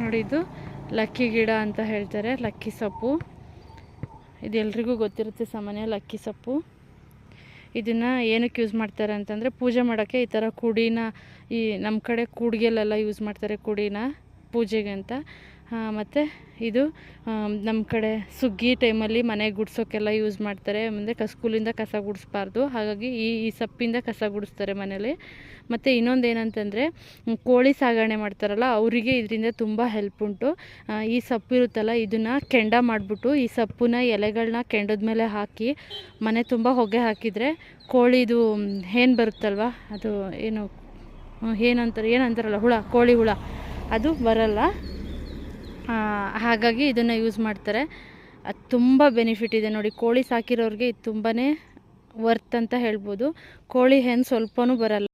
ನೋಡಿ, ಇದು ಲಕ್ಕಿ ಗಿಡ ಅಂತ ಹೇಳ್ತಾರೆ, ಲಕ್ಕಿ ಸೊಪ್ಪು. ಇದು ಎಲ್ರಿಗೂ ಗೊತ್ತಿರುತ್ತೆ ಸಾಮಾನ್ಯ, ಲಕ್ಕಿ ಸೊಪ್ಪು. ಇದನ್ನು ಏನಕ್ಕೆ ಯೂಸ್ ಮಾಡ್ತಾರೆ ಅಂತಂದರೆ ಪೂಜೆ ಮಾಡೋಕ್ಕೆ. ಈ ಥರ ಕುಡಿನ ಈ ನಮ್ಮ ಕಡೆ ಕೂಡಿಗೆಲೆಲ್ಲ ಯೂಸ್ ಮಾಡ್ತಾರೆ, ಕುಡಿನ ಪೂಜೆಗೆ ಅಂತ. ಮತ್ತು ಇದು ನಮ್ಮ ಕಡೆ ಸುಗ್ಗಿ ಟೈಮಲ್ಲಿ ಮನೆ ಗುಡಿಸೋಕ್ಕೆಲ್ಲ ಯೂಸ್ ಮಾಡ್ತಾರೆ. ಮುಂದೆ ಸ್ಕೂಲಿಂದ ಕಸ ಗುಡಿಸ್ಬಾರ್ದು, ಹಾಗಾಗಿ ಈ ಸೊಪ್ಪಿಂದ ಕಸ ಗುಡಿಸ್ತಾರೆ ಮನೇಲಿ. ಮತ್ತು ಇನ್ನೊಂದು ಏನಂತಂದರೆ ಕೋಳಿ ಸಾಗಣೆ ಮಾಡ್ತಾರಲ್ಲ, ಅವರಿಗೆ ಇದರಿಂದ ತುಂಬ ಹೆಲ್ಪ್ ಉಂಟು. ಈ ಸೊಪ್ಪು ಇರುತ್ತಲ್ಲ, ಇದನ್ನು ಕೆಂಡ ಮಾಡಿಬಿಟ್ಟು ಈ ಸೊಪ್ಪನ್ನ ಎಲೆಗಳನ್ನ ಕೆಂಡದ ಮೇಲೆ ಹಾಕಿ ಮನೆ ತುಂಬ ಹೊಗೆ ಹಾಕಿದರೆ ಕೋಳಿದು ಏನು ಬರುತ್ತಲ್ವ, ಅದು ಏನಂತಾರಲ್ಲ ಹುಳ, ಕೋಳಿ ಹುಳ, ಅದು ಬರಲ್ಲ. ಹಾಗಾಗಿ ಇದನ್ನು ಯೂಸ್ ಮಾಡ್ತಾರೆ. ಅದು ತುಂಬ ಬೆನಿಫಿಟ್ ಇದೆ ನೋಡಿ. ಕೋಳಿ ಸಾಕಿರೋರಿಗೆ ಇದು ತುಂಬಾ ವರ್ತ್ ಅಂತ ಹೇಳ್ಬೋದು. ಕೋಳಿ ಹೆಣ್ಣು ಸ್ವಲ್ಪನೂ ಬರಲ್ಲ.